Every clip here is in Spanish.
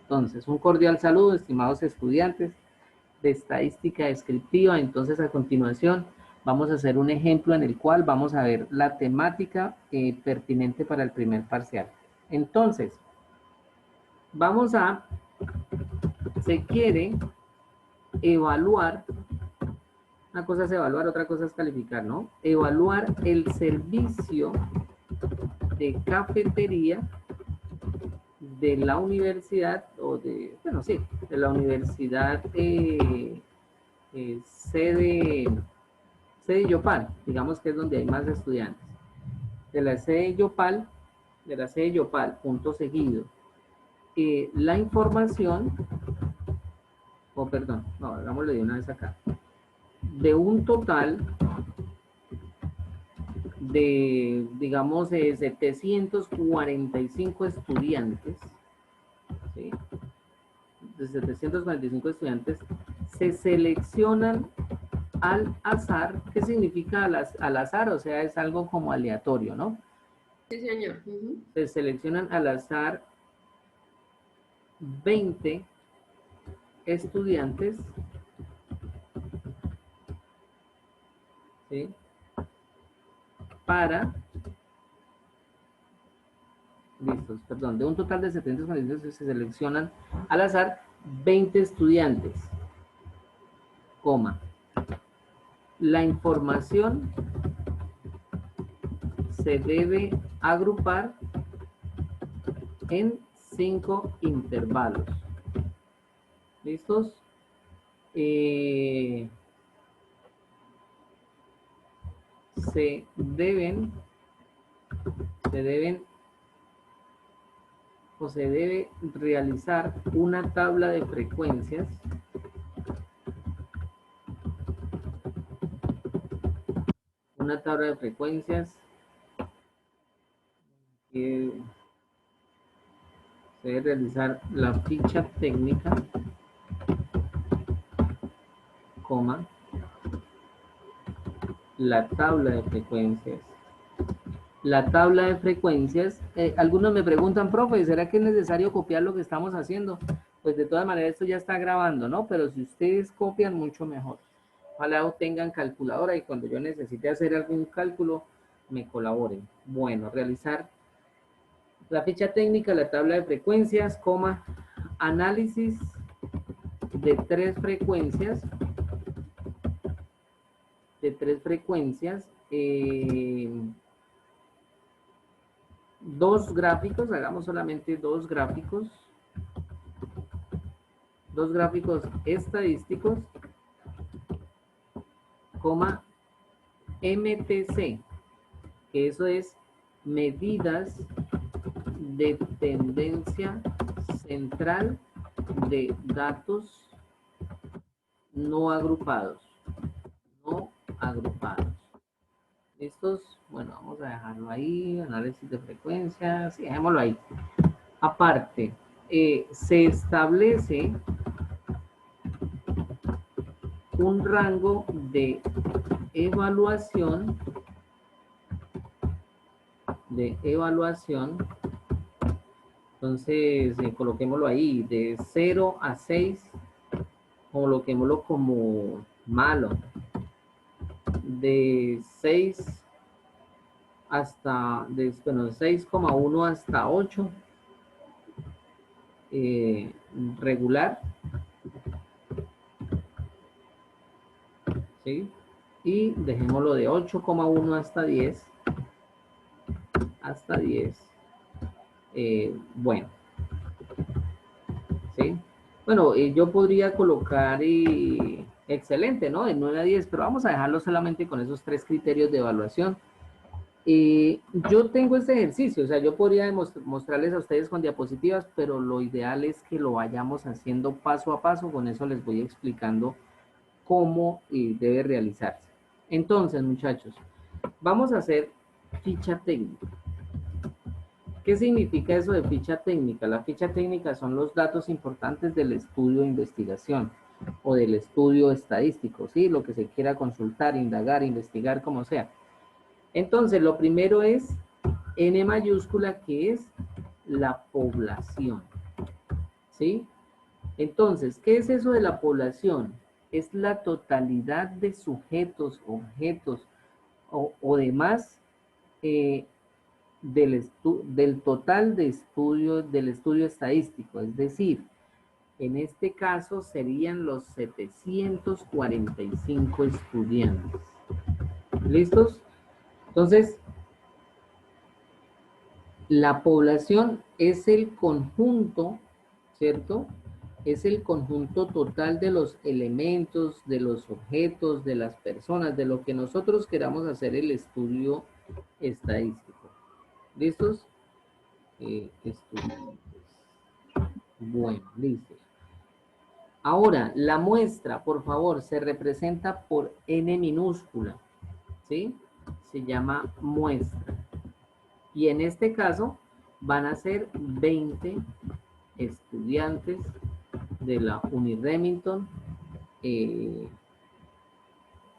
Entonces, un cordial saludo, estimados estudiantes de estadística descriptiva. Entonces, a continuación, vamos a hacer un ejemplo en el cual vamos a ver la temática pertinente para el primer parcial. Entonces, se quiere evaluar, una cosa es evaluar, otra cosa es calificar, ¿no? Evaluar el servicio de cafetería de la universidad, de la universidad sede Yopal, digamos que es donde hay más estudiantes. De la sede Yopal, punto seguido. La información, hagámoslo de una vez acá. De un total de, digamos, 745 estudiantes, ¿sí? De 745 estudiantes, se seleccionan al azar. ¿Qué significa al azar? O sea, es algo como aleatorio, ¿no? Sí, señor. Se seleccionan al azar 20 estudiantes, ¿sí? De un total de 745 se seleccionan al azar 20 estudiantes, coma. La información se debe agrupar en 5 intervalos. ¿Listos? Se debe realizar una tabla de frecuencias que se debe realizar la ficha técnica, coma, la tabla de frecuencias. La tabla de frecuencias, algunos me preguntan, profe, ¿será que es necesario copiar lo que estamos haciendo? Pues de todas maneras esto ya está grabando, ¿no? Pero si ustedes copian, mucho mejor. Ojalá tengan calculadora y cuando yo necesite hacer algún cálculo, me colaboren. Bueno, realizar la ficha técnica, la tabla de frecuencias, coma, análisis de tres frecuencias, dos gráficos, hagamos solamente dos gráficos estadísticos, coma, MTC, que eso es medidas de tendencia central de datos no agrupados. ¿Listos? Bueno, vamos a dejarlo ahí, análisis de frecuencias, sí, dejémoslo ahí. Aparte, se establece un rango de evaluación, entonces coloquémoslo ahí, de 0 a 6, coloquémoslo como malo, de 6 hasta, de 6,1 hasta 8, regular, ¿sí? Y dejémoslo de 8,1 hasta 10, bueno, ¿sí? Bueno, yo podría colocar excelente, ¿no? De 9 a 10, pero vamos a dejarlo solamente con esos tres criterios de evaluación. Yo tengo este ejercicio, o sea, yo podría mostrarles a ustedes con diapositivas, pero lo ideal es que lo vayamos haciendo paso a paso. Con eso les voy explicando cómo debe realizarse. Entonces, muchachos, vamos a hacer ficha técnica. ¿Qué significa eso de ficha técnica? La ficha técnica son los datos importantes del estudio de investigación o del estudio estadístico, ¿sí? Lo que se quiera consultar, indagar, investigar, como sea. Entonces, lo primero es N mayúscula, que es la población, ¿sí? Entonces, ¿qué es eso de la población? Es la totalidad de sujetos, objetos o demás eh, del total de estudio, del estudio estadístico. Es decir, en este caso serían los 745 estudiantes. ¿Listos? Entonces, la población es el conjunto, ¿cierto? Es el conjunto total de los elementos, de los objetos, de las personas, de lo que nosotros queramos hacer el estudio estadístico. ¿Listos? Estudiantes. Bueno, listos. Ahora, la muestra, por favor, se representa por N minúscula, ¿sí? Se llama muestra. Y en este caso van a ser 20 estudiantes de la Uniremington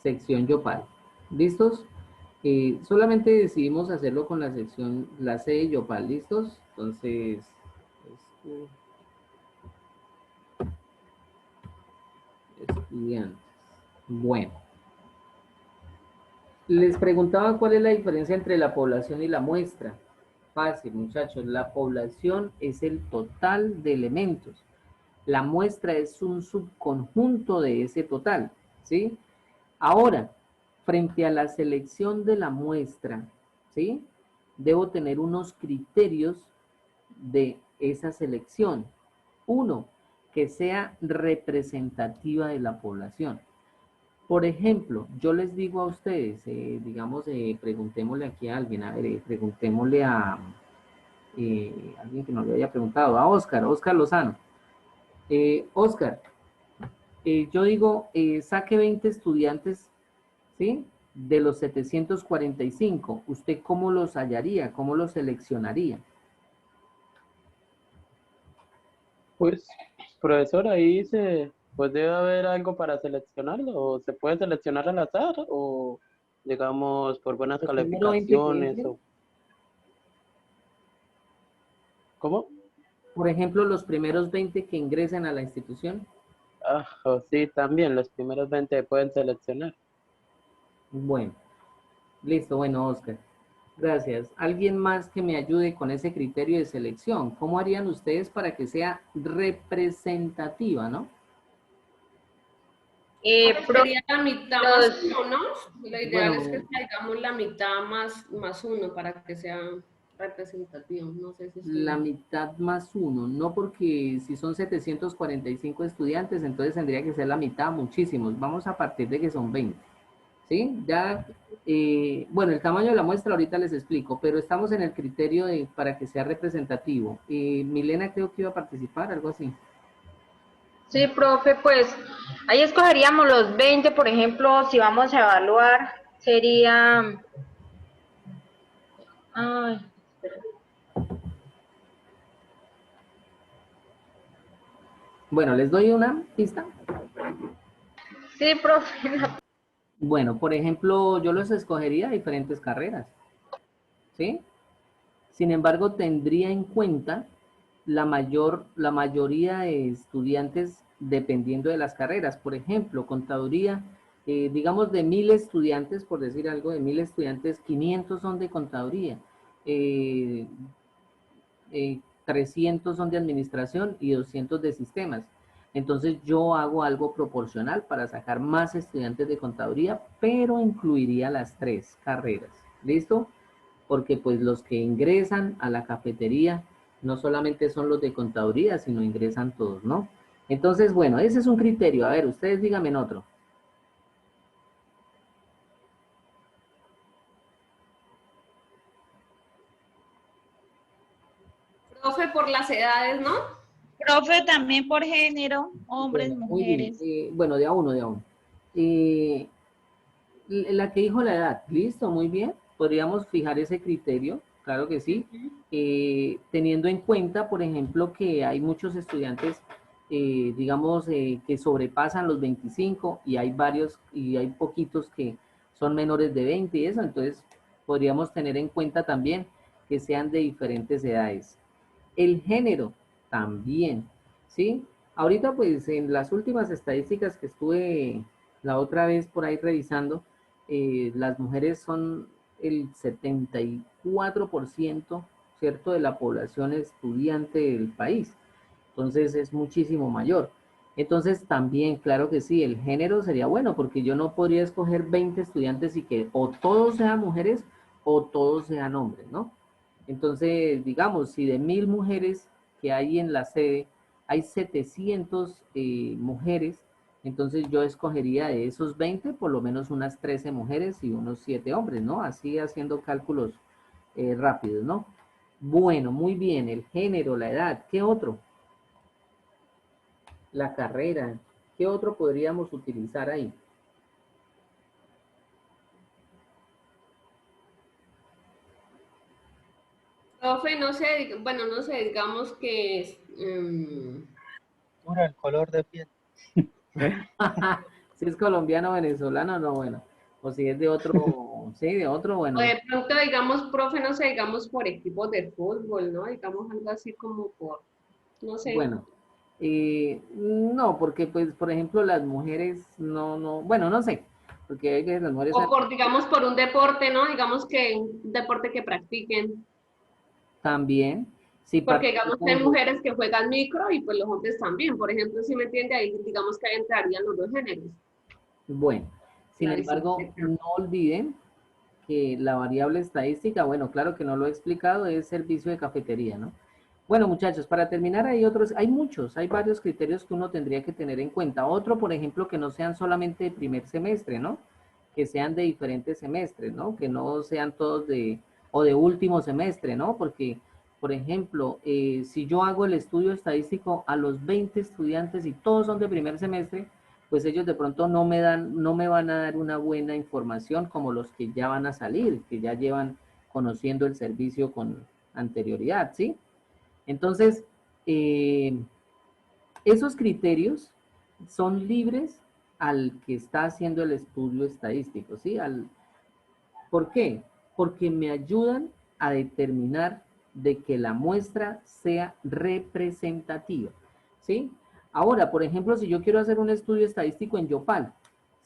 sección Yopal. ¿Listos? Solamente decidimos hacerlo con la sección, la C de Yopal. ¿Listos? Entonces, estudiantes. Bueno. Les preguntaba cuál es la diferencia entre la población y la muestra. Fácil, muchachos. La población es el total de elementos. La muestra es un subconjunto de ese total, ¿sí? Ahora, frente a la selección de la muestra, ¿sí? Debo tener unos criterios de esa selección. Uno, que sea representativa de la población. Por ejemplo, yo les digo a ustedes, digamos, preguntémosle aquí a alguien, a ver, preguntémosle a alguien que no le haya preguntado, a Oscar, Oscar Lozano. Oscar, yo digo, saque 20 estudiantes, ¿sí? De los 745, ¿usted cómo los hallaría? ¿Cómo los seleccionaría? Pues, profesor, ahí pues debe haber algo para seleccionarlo, o se puede seleccionar al azar, o digamos por buenas Los primeros 20 que calificaciones, entren, o ¿cómo? por ejemplo, los primeros 20 que ingresen a la institución. Ah, oh, sí, también los primeros 20 pueden seleccionar. Bueno, listo, bueno, Oscar. Gracias. ¿Alguien más que me ayude con ese criterio de selección? ¿Cómo harían ustedes para que sea representativa, no? Sería la mitad más uno, ¿no? Lo ideal es que Bueno, salgamos la mitad más uno para que sea representativo. No sé si estoy la bien. mitad más uno, no porque si son 745 estudiantes, entonces tendría que ser la mitad, muchísimos. Vamos a partir de que son 20. ¿Sí? Ya, bueno, el tamaño de la muestra ahorita les explico, pero estamos en el criterio de, para que sea representativo. Milena creo que iba a participar, algo así. Sí, profe, pues ahí escogeríamos los 20, por ejemplo, si vamos a evaluar, sería... Ay, espera. Bueno, les doy una pista. Sí, profe. Bueno, por ejemplo, yo los escogería diferentes carreras, ¿sí? Sin embargo, tendría en cuenta la mayoría de estudiantes dependiendo de las carreras. Por ejemplo, contaduría, digamos de 1000 estudiantes, por decir algo, de 1000 estudiantes, 500 son de contaduría, eh, 300 son de administración y 200 de sistemas. Entonces yo hago algo proporcional para sacar más estudiantes de contaduría, pero incluiría las tres carreras. ¿Listo? Porque pues los que ingresan a la cafetería no solamente son los de contaduría, sino ingresan todos, ¿no? Entonces, bueno, ese es un criterio. A ver, ustedes díganme en otro. Profe, por las edades, ¿no? Profe, también por género, hombres, Bueno, muy bien. mujeres. Bueno, de a uno, de a uno. Eh, la que dijo la edad, listo, muy bien. Podríamos fijar ese criterio, claro que sí. Teniendo en cuenta, por ejemplo, que hay muchos estudiantes, digamos, que sobrepasan los 25 y hay varios, y hay poquitos que son menores de 20 y eso, entonces podríamos tener en cuenta también que sean de diferentes edades. El género también. ¿sí? Ahorita, pues, en las últimas estadísticas que estuve la otra vez por ahí revisando, las mujeres son el 74%, ¿cierto?, de la población estudiante del país. Entonces, es muchísimo mayor. Entonces, también, claro que sí, el género sería bueno, porque yo no podría escoger 20 estudiantes y que o todos sean mujeres o todos sean hombres, ¿no? Entonces, digamos, si de 1000 mujeres que hay en la sede, hay 700 mujeres, entonces yo escogería de esos 20, por lo menos unas 13 mujeres y unos 7 hombres, ¿no? Así haciendo cálculos rápidos, ¿no? Bueno, muy bien, el género, la edad, ¿qué otro? La carrera, ¿qué otro podríamos utilizar ahí? Profe, no sé, bueno, no sé, digamos que es, Pura el color de piel. Si es colombiano, venezolano, no, bueno. O si es de otro, sí, de otro, o bueno. de pronto, digamos, profe, no sé, digamos por equipos de fútbol, ¿no? Digamos algo así como por, no sé, Bueno, no, porque pues, por ejemplo, las mujeres no, bueno, no sé, porque hay veces las mujeres o por, digamos, por un deporte, ¿no? Digamos que un deporte que practiquen, también, si porque digamos que hay participan de, mujeres que juegan micro y pues los hombres también, por ejemplo, si me entiende, ahí digamos que ahí entrarían los dos géneros, bueno, sin la embargo, disciplina. no olviden que la variable estadística, bueno, claro que no lo he explicado, es servicio de cafetería, ¿no? Bueno, muchachos, para terminar hay otros, hay muchos, hay varios criterios que uno tendría que tener en cuenta. Otro, por ejemplo, que no sean solamente de primer semestre, ¿no? Que sean de diferentes semestres, ¿no? Que no sean todos de, o de último semestre, ¿no? Porque, por ejemplo, si yo hago el estudio estadístico a los 20 estudiantes y todos son de primer semestre, pues ellos de pronto no me van a dar una buena información como los que ya van a salir, que ya llevan conociendo el servicio con anterioridad, ¿sí? Entonces, eh, esos criterios son libres al que está haciendo el estudio estadístico, ¿sí? ¿Por qué? Porque me ayudan a determinar de que la muestra sea representativa, ¿sí? Ahora, por ejemplo, si yo quiero hacer un estudio estadístico en Yopal,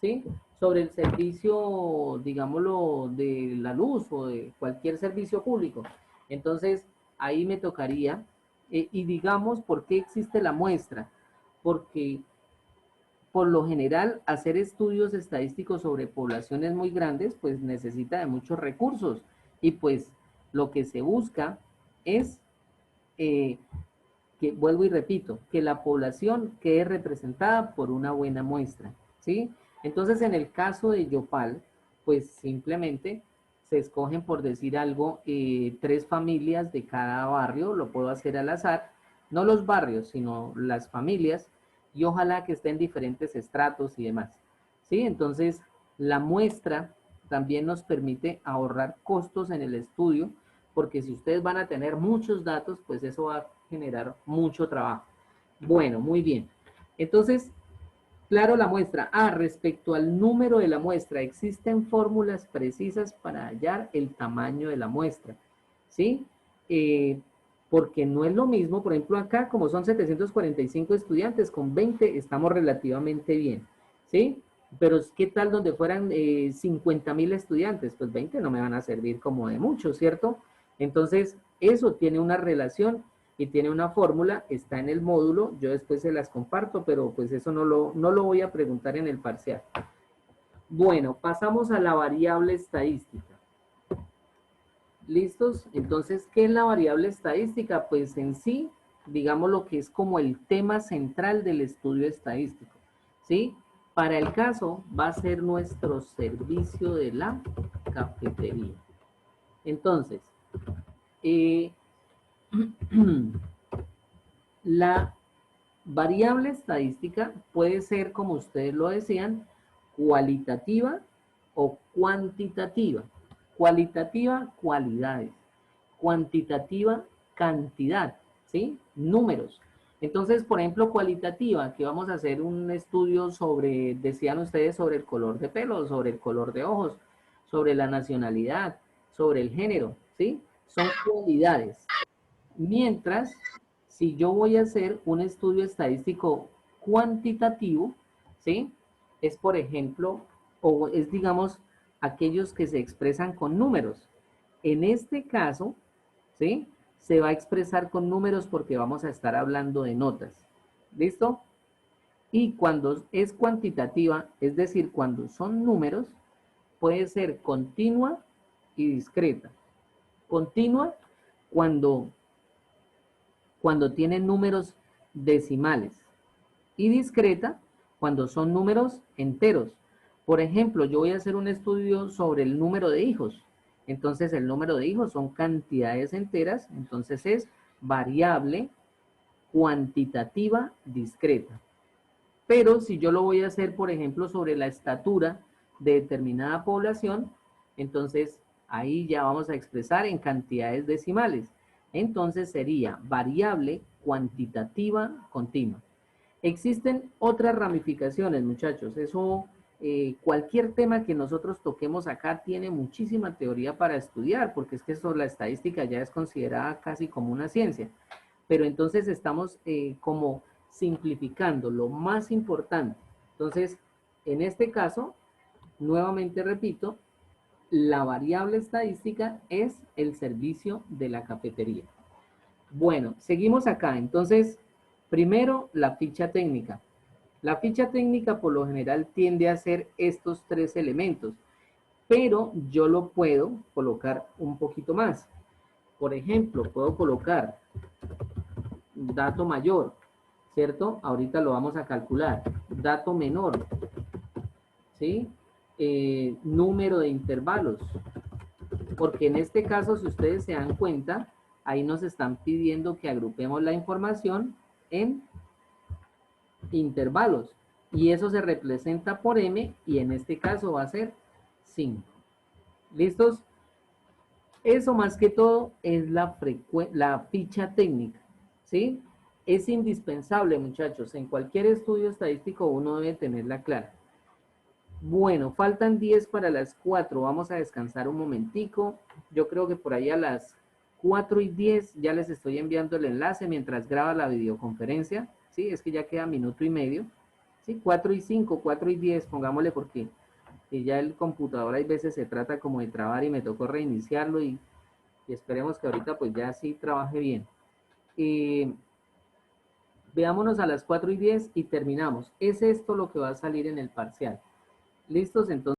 ¿sí? Sobre el servicio, digámoslo, de la luz o de cualquier servicio público. Entonces, ahí me tocaría, y digamos, ¿por qué existe la muestra? Porque por lo general, hacer estudios estadísticos sobre poblaciones muy grandes, pues necesita de muchos recursos. Y pues lo que se busca es eh, que, vuelvo y repito, que la población quede representada por una buena muestra, ¿sí? Entonces, en el caso de Yopal, pues simplemente se escogen, por decir algo, 3 familias de cada barrio, lo puedo hacer al azar, no los barrios, sino las familias, y ojalá que estén diferentes estratos y demás, ¿sí? Entonces, la muestra también nos permite ahorrar costos en el estudio, porque si ustedes van a tener muchos datos, pues eso va a generar mucho trabajo. Bueno, muy bien. Entonces, claro, la muestra. Respecto al número de la muestra, existen fórmulas precisas para hallar el tamaño de la muestra, ¿sí? Porque no es lo mismo, por ejemplo, acá, como son 745 estudiantes, con 20 estamos relativamente bien, ¿sí? Pero ¿qué tal donde fueran 50.000 estudiantes? Pues 20 no me van a servir como de mucho, ¿cierto? Entonces, eso tiene una relación y tiene una fórmula, está en el módulo, yo después se las comparto, pero pues eso no lo voy a preguntar en el parcial. Bueno, pasamos a la variable estadística. ¿Listos? Entonces, ¿qué es la variable estadística? Pues en sí, digamos lo que es como el tema central del estudio estadístico, ¿sí? Para el caso va a ser nuestro servicio de la cafetería. Entonces, la variable estadística puede ser, como ustedes lo decían, cualitativa o cuantitativa. Cualitativa, cualidades. Cuantitativa, cantidad, ¿sí? Números. Entonces, por ejemplo, cualitativa, que vamos a hacer un estudio sobre, decían ustedes, sobre el color de pelo, sobre el color de ojos, sobre la nacionalidad, sobre el género, ¿sí? Son cualidades. Mientras, si yo voy a hacer un estudio estadístico cuantitativo, ¿sí? Es, por ejemplo, o es, digamos, aquellos que se expresan con números. En este caso, ¿sí? Se va a expresar con números porque vamos a estar hablando de notas. ¿Listo? Y cuando es cuantitativa, es decir, cuando son números, puede ser continua y discreta. Continua cuando tiene números decimales y discreta cuando son números enteros. Por ejemplo, yo voy a hacer un estudio sobre el número de hijos. Entonces, el número de hijos son cantidades enteras, entonces es variable cuantitativa discreta. Pero si yo lo voy a hacer, por ejemplo, sobre la estatura de determinada población, entonces ahí ya vamos a expresar en cantidades decimales. Entonces sería variable cuantitativa continua. Existen otras ramificaciones, muchachos. Eso, cualquier tema que nosotros toquemos acá tiene muchísima teoría para estudiar, porque es que eso, la estadística ya es considerada casi como una ciencia. Pero entonces estamos como simplificando lo más importante. Entonces, en este caso, nuevamente repito, la variable estadística es el servicio de la cafetería. Bueno, seguimos acá. Entonces, primero, la ficha técnica. La ficha técnica por lo general tiende a ser estos tres elementos, pero yo lo puedo colocar un poquito más. Por ejemplo, puedo colocar dato mayor, ¿cierto? Ahorita lo vamos a calcular. Dato menor, ¿sí? Número de intervalos. Porque en este caso, si ustedes se dan cuenta, ahí nos están pidiendo que agrupemos la información en intervalos. Y eso se representa por M y en este caso va a ser 5. ¿Listos? Eso más que todo es la ficha técnica, ¿sí? Es indispensable, muchachos. En cualquier estudio estadístico uno debe tenerla clara. Bueno, faltan 10 para las 4. Vamos a descansar un momentico. Yo creo que por ahí a las 4:10 ya les estoy enviando el enlace mientras graba la videoconferencia. Sí, es que ya queda minuto y medio. Sí, 4:05, 4:10, pongámosle porque ya el computador hay veces se trata como de trabar y me tocó reiniciarlo y esperemos que ahorita pues ya sí trabaje bien. Veámonos a las 4:10 y terminamos. Es esto lo que va a salir en el parcial. ¿Listos? Entonces